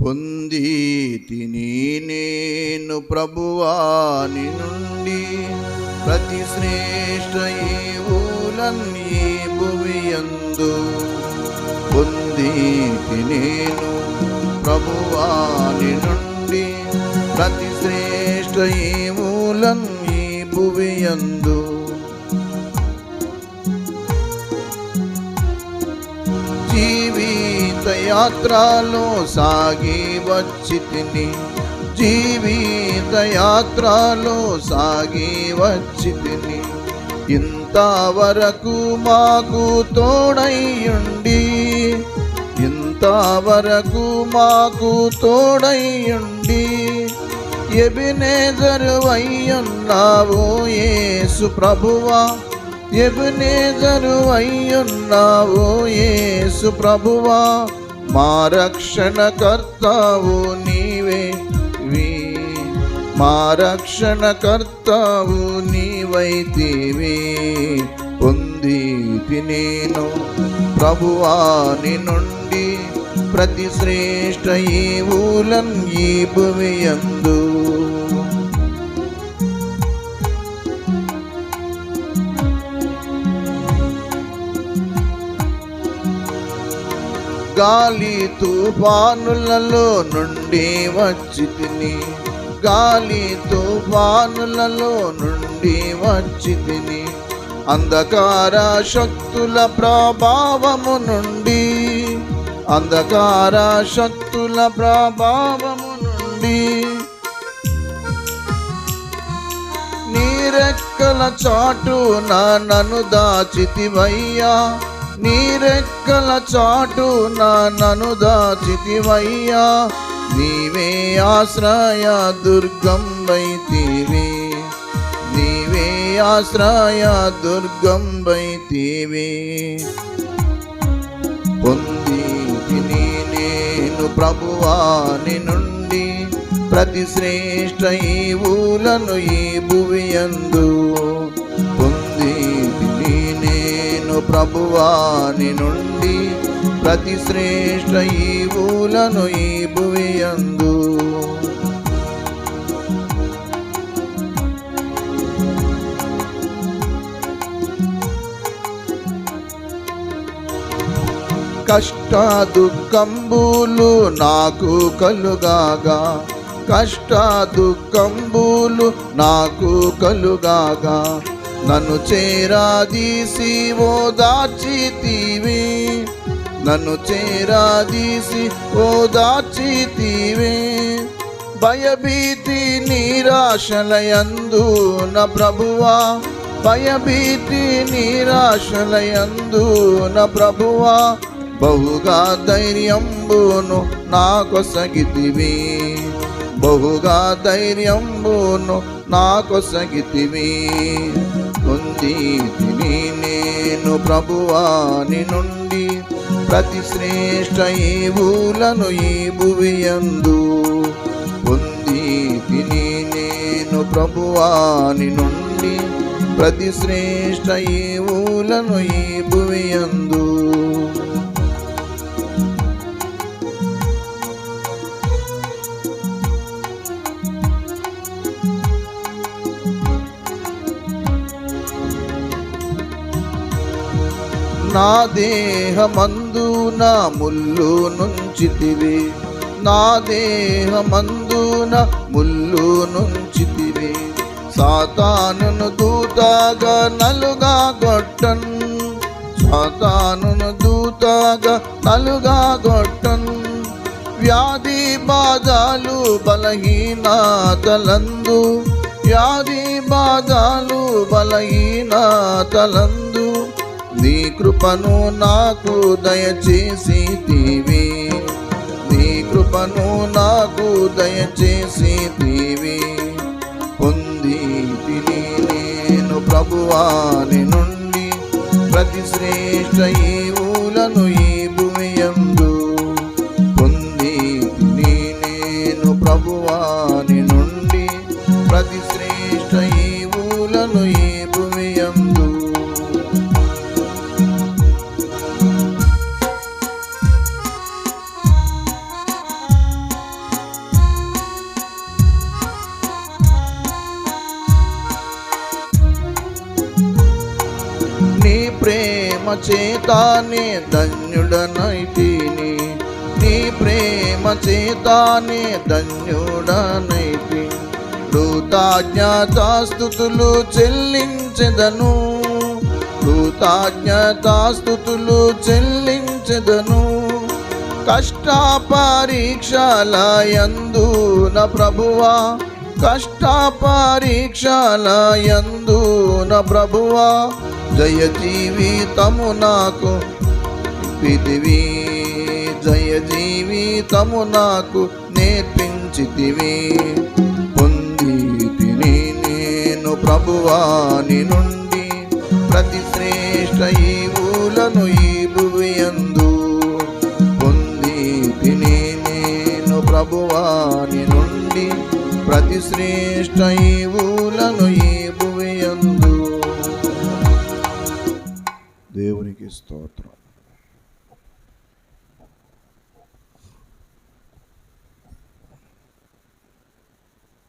పొంది తిని నేను ప్రభువాని నుండి ప్రతి శ్రేష్ఠ ఈవులన్నీ భువియందు. పొంది నేను ప్రభువాని నుండి ప్రతి శ్రేష్ఠ ఈవులన్నీ భువియందు. జీవిత యాత్రలో సాగి వచ్చి తిని, జీవిత యాత్రలో సాగి వచ్చి తిని, ఇంతవరకు మాకు తోడైయుండి, ఇంతవరకు మాకు తోడైయుండి, ఎబెనెజరు అయ్యున్నావు యేసు ప్రభువా, ఎబెనెజరు అయ్యున్నావు యేసు ప్రభువా. మా రక్షణకర్తావు నీవే, మా రక్షణకర్తావు నీవైతివి. పొంది నేను ప్రభువాని నుండి ప్రతి శ్రేష్ఠ ఈవులన్ ఈ భువియందు. గాలి తుఫానులలో నుండి వచ్చి తిని, గాలి తుఫానులలో నుండి వచ్చి తిని, అంధకార శక్తుల ప్రభావము నుండి, అంధకార శక్తుల ప్రభావము నుండి, నీరెక్కల చాటున నన్ను దాచితివయ్యా, నీరెక్కల చాటున నన్ను దాచితివయ్యా. నీవే ఆశ్రయ దుర్గం వైతివి, నీవే ఆశ్రయ దుర్గం వైతివి. పొంది తిని నేను ప్రభువాని నుండి ప్రతి శ్రేష్ఠ ఈవులను ఈ భువియందు. పొంది తిని నేను ప్రభువాని నుండి ప్రతి శ్రేష్ఠ ఈవులను ఈ భువియందు. కష్ట దుఃఖంబులు నాకు కలుగాగా, కష్ట దుఃఖంబులు నాకు కలుగాగా, నన్ను చేరాదీసి ఓదార్చితివి, నన్ను చేరాదీసి ఓదార్చితివి. భయభీతి నిరాశలయందు నా ప్రభువా, భయభీతి నిరాశలయందు నా ప్రభువా, బహుగా ధైర్యంబును నాకొసగితివి, బహుగా ధైర్యంబును నాకొసగితివి. పొంది తిని నేను ప్రభువాని నుండి ప్రతి శ్రేష్ఠ ఈవులను ఈ భువియందు. పొంది తిని నేను ప్రభువాని నుండి ప్రతి శ్రేష్ఠ ఈవులను ఈ భువియందు. నా దేహమందు నా ముల్లు నుంచితివి, నా దేహమందున ముల్లు నుంచితివి. సాతానును దూతగా నలుగా గొట్టన్, సాతానును దూతగా నలుగా గొట్టన్. వ్యాధి బాధలు బలహీనతలందు, వ్యాధి బాధలు బలహీనతలందు, నీ కృపను నాకు దయచేసితివి, నీ కృపను నాకు దయచేసితివి. పొంది తిని నేను ప్రభువాని నుండి ప్రతి శ్రేష్ఠ ఈవులను ఈ భువియందు. పొంది తిని నేను ప్రభువాని నుండి ప్రతి శ్రేష్ఠ ఈవులను ఈ భువియందు. చేతానే ధన్యుడనైతిని, నీ ప్రేమ చేతానే ధన్యుడనైతి. కృతజ్ఞతాస్తుతులు చెల్లించెదను, కృతజ్ఞతాస్తుతులు చెల్లించెదను. కష్ట పరీక్షలయందు నా ప్రభువా, కష్ట పరీక్షలయందు నా ప్రభువా, జయ జీవితము నాకు పిదివి, జయ జీవితము నాకు నేర్పించితివి. పొందితిని నేను ప్రభువాని నుండి ప్రతి శ్రేష్ఠ ఈవులను ఈ భువియందు. పొందితిని నేను ప్రభువాని నుండి ప్రతి శ్రేష్ఠ ఈవులను ఈ భువియందు. దేవునికి స్తోత్రం.